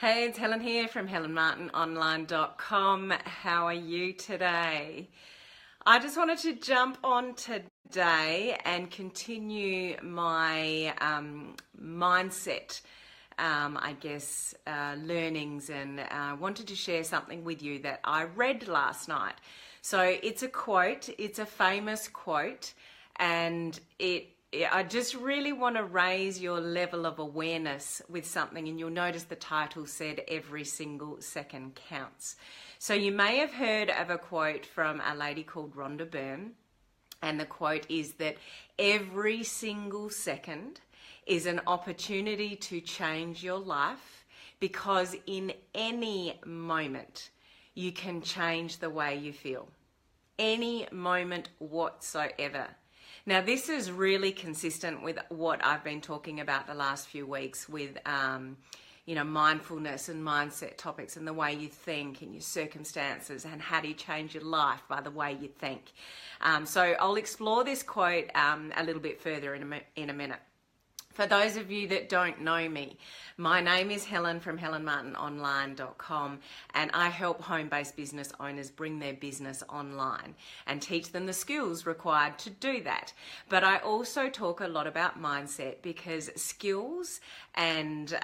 Hey, it's Helen here from helenmartinonline.com. How are you today? I just wanted to jump on today and continue my mindset, learnings, and wanted to share something with you that I read last night. So it's a quote, it's a famous quote, and I just really want to raise your level of awareness with something, and you'll notice the title said every single second counts. So you may have heard of a quote from a lady called Rhonda Byrne, and the quote is that every single second is an opportunity to change your life, because in any moment you can change the way you feel. Any moment whatsoever. Now, this is really consistent with what I've been talking about the last few weeks with, mindfulness and mindset topics, and the way you think and your circumstances, and how do you change your life by the way you think. So I'll explore this quote a little bit further in a minute. For those of you that don't know me, my name is Helen from helenmartinonline.com, and I help home-based business owners bring their business online and teach them the skills required to do that. But I also talk a lot about mindset, because skills and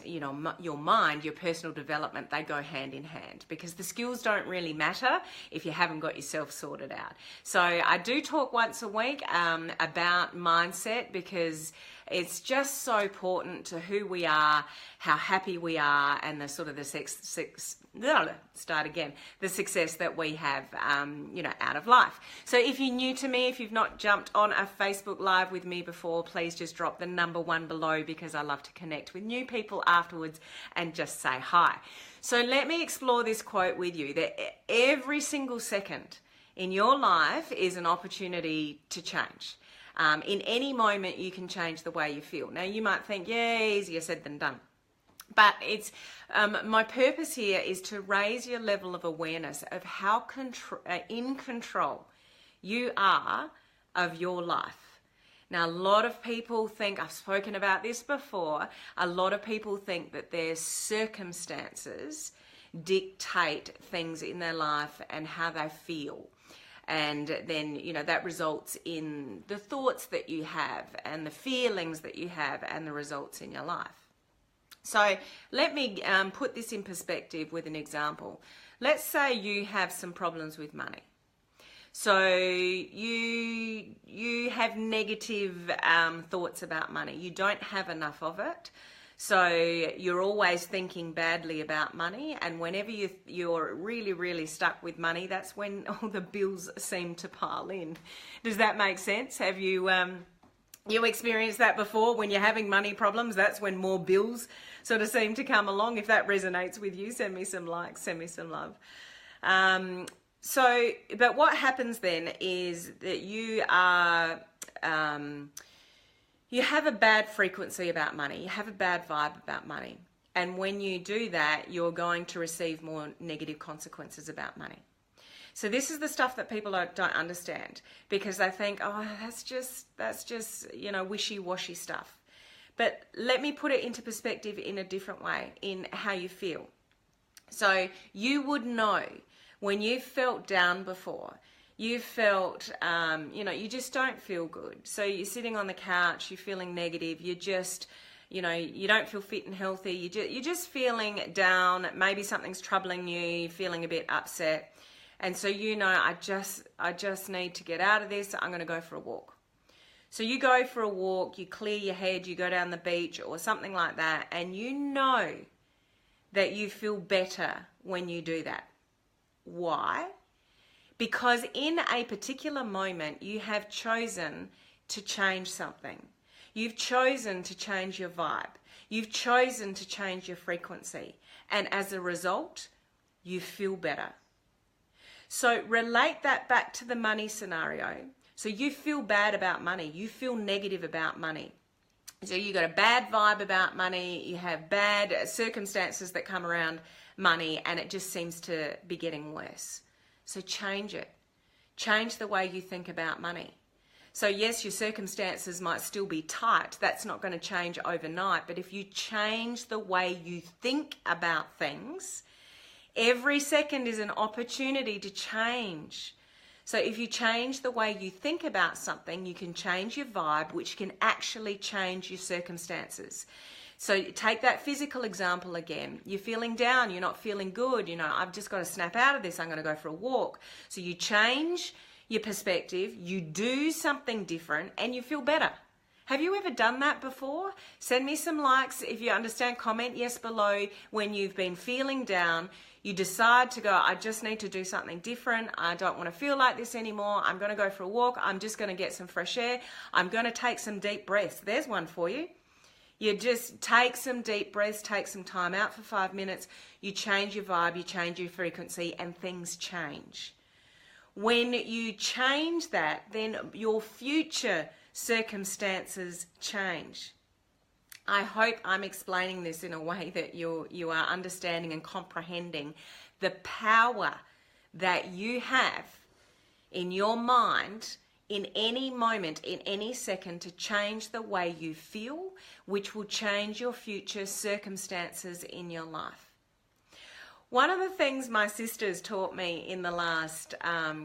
your mind, your personal development, they go hand in hand, because the skills don't really matter if you haven't got yourself sorted out. So I do talk once a week about mindset, because it's just so important to who we are, how happy we are, and the sort of the success that we have, out of life. So if you're new to me, if you've not jumped on a Facebook Live with me before, please just drop the number 1 below, because I love to connect with new people afterwards and just say hi. So let me explore this quote with you, that every single second in your life is an opportunity to change. In any moment, you can change the way you feel. Now, you might think, yeah, easier said than done. But it's my purpose here is to raise your level of awareness of how in control you are of your life. Now, a lot of people think, I've spoken about this before, a lot of people think that their circumstances dictate things in their life and how they feel. And then, that results in the thoughts that you have and the feelings that you have and the results in your life. So let me put this in perspective with an example. Let's say you have some problems with money. So you have negative thoughts about money. You don't have enough of it. So you're always thinking badly about money, and whenever you're really, really stuck with money, that's when all the bills seem to pile in. Does that make sense? Have you experienced that before? When you're having money problems, that's when more bills sort of seem to come along. If that resonates with you, send me some likes, send me some love. But what happens then is that you have a bad frequency about money. You have a bad vibe about money. And when you do that, you're going to receive more negative consequences about money. So this is the stuff that people don't understand, because they think, oh, that's just wishy-washy stuff. But let me put it into perspective in a different way, in how you feel. So you would know when you felt down before, you felt, you just don't feel good. So you're sitting on the couch, you're feeling negative, you just, you don't feel fit and healthy, you're just feeling down, maybe something's troubling you, you're feeling a bit upset. And so I just need to get out of this, I'm going to go for a walk. So you go for a walk, you clear your head, you go down the beach or something like that, and you know that you feel better when you do that. Why? Because in a particular moment, you have chosen to change something. You've chosen to change your vibe. You've chosen to change your frequency. And as a result, you feel better. So relate that back to the money scenario. So you feel bad about money. You feel negative about money. So you got a bad vibe about money. You have bad circumstances that come around money, and it just seems to be getting worse. So change it. Change the way you think about money. So yes, your circumstances might still be tight. That's not going to change overnight. But if you change the way you think about things, every second is an opportunity to change. So if you change the way you think about something, you can change your vibe, which can actually change your circumstances. So take that physical example again. You're feeling down, you're not feeling good, I've just got to snap out of this, I'm going to go for a walk. So you change your perspective, you do something different, and you feel better. Have you ever done that before? Send me some likes. If you understand, comment yes below. When you've been feeling down, you decide to go, I just need to do something different. I don't want to feel like this anymore. I'm going to go for a walk. I'm just going to get some fresh air. I'm going to take some deep breaths. There's one for you. You just take some deep breaths, take some time out for 5 minutes. You change your vibe, you change your frequency, and things change. When you change that, then your future circumstances change. I hope I'm explaining this in a way that you are understanding and comprehending the power that you have in your mind in any moment, in any second, to change the way you feel, which will change your future circumstances in your life. One of the things my sisters taught me in the last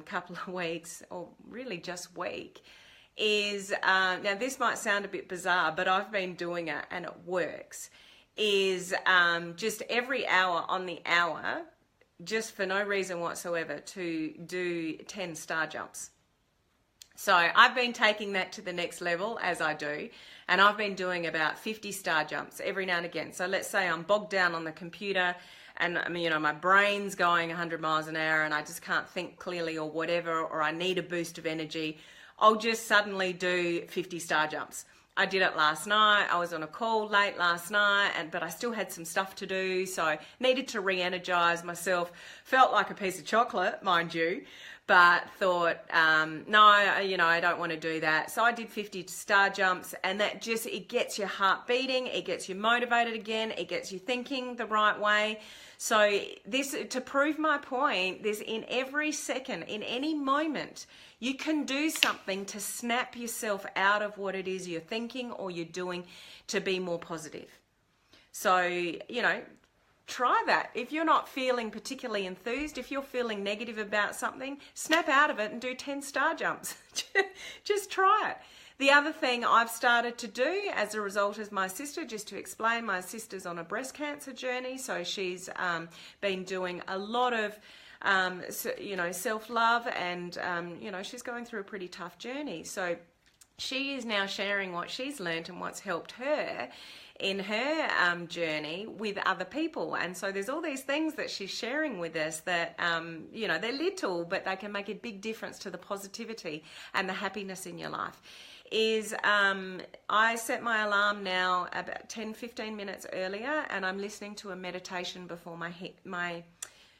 couple of weeks, or really just week, is, now this might sound a bit bizarre, but I've been doing it and it works, is just every hour on the hour, just for no reason whatsoever, to do 10 star jumps. So I've been taking that to the next level, as I do, and I've been doing about 50 star jumps every now and again. So let's say I'm bogged down on the computer and my brain's going 100 miles an hour and I just can't think clearly or whatever, or I need a boost of energy. I'll just suddenly do 50 star jumps. I did it last night. I was on a call late last night, but I still had some stuff to do, so I needed to re-energize myself. Felt like a piece of chocolate, mind you, but thought, no, I don't want to do that. So I did 50 star jumps, and that it gets your heart beating, it gets you motivated again, it gets you thinking the right way. So this, to prove my point, there's in every second, in any moment, you can do something to snap yourself out of what it is you're thinking or you're doing to be more positive. So, try that. If you're not feeling particularly enthused, if you're feeling negative about something, snap out of it and do 10 star jumps. Just try it. The other thing I've started to do as a result is my sister, just to explain, my sister's on a breast cancer journey. So she's been doing a lot of self-love, and she's going through a pretty tough journey. So she is now sharing what she's learned and what's helped her in her journey with other people. And so there's all these things that she's sharing with us that, they're little, but they can make a big difference to the positivity and the happiness in your life. I set my alarm now about 10-15 minutes earlier, and I'm listening to a meditation before my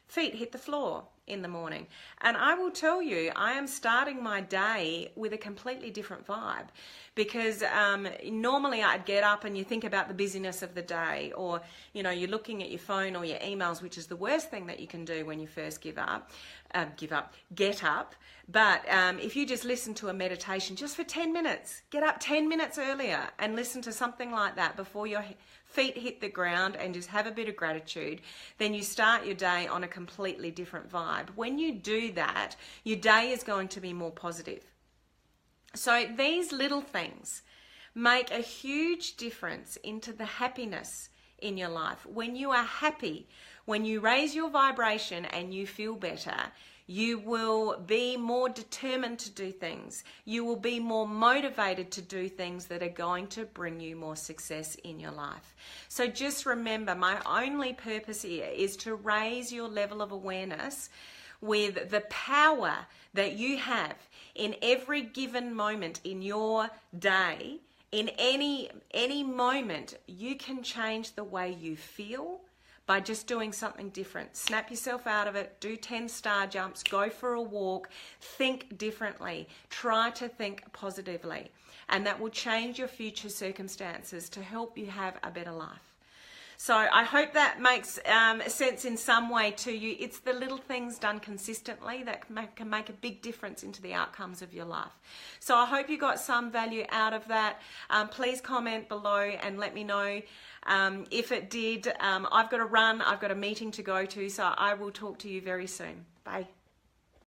feet hit the floor in the morning. And I will tell you, I am starting my day with a completely different vibe, because normally I'd get up and you think about the busyness of the day, or you're looking at your phone or your emails, which is the worst thing that you can do when you first get up. But if you just listen to a meditation just for 10 minutes, get up 10 minutes earlier and listen to something like that before your feet hit the ground, and just have a bit of gratitude, then you start your day on a completely different vibe. When you do that, your day is going to be more positive. So these little things make a huge difference into the happiness in your life. When you are happy, when you raise your vibration and you feel better, you will be more determined to do things. You will be more motivated to do things that are going to bring you more success in your life. So just remember, my only purpose here is to raise your level of awareness with the power that you have in every given moment in your day. In any moment, you can change the way you feel by just doing something different. Snap yourself out of it, do 10 star jumps, go for a walk, think differently, try to think positively, and that will change your future circumstances to help you have a better life. So I hope that makes sense in some way to you. It's the little things done consistently that can make a big difference into the outcomes of your life. So I hope you got some value out of that. Please comment below and let me know if it did. I've got to run. I've got a meeting to go to, so I will talk to you very soon. Bye.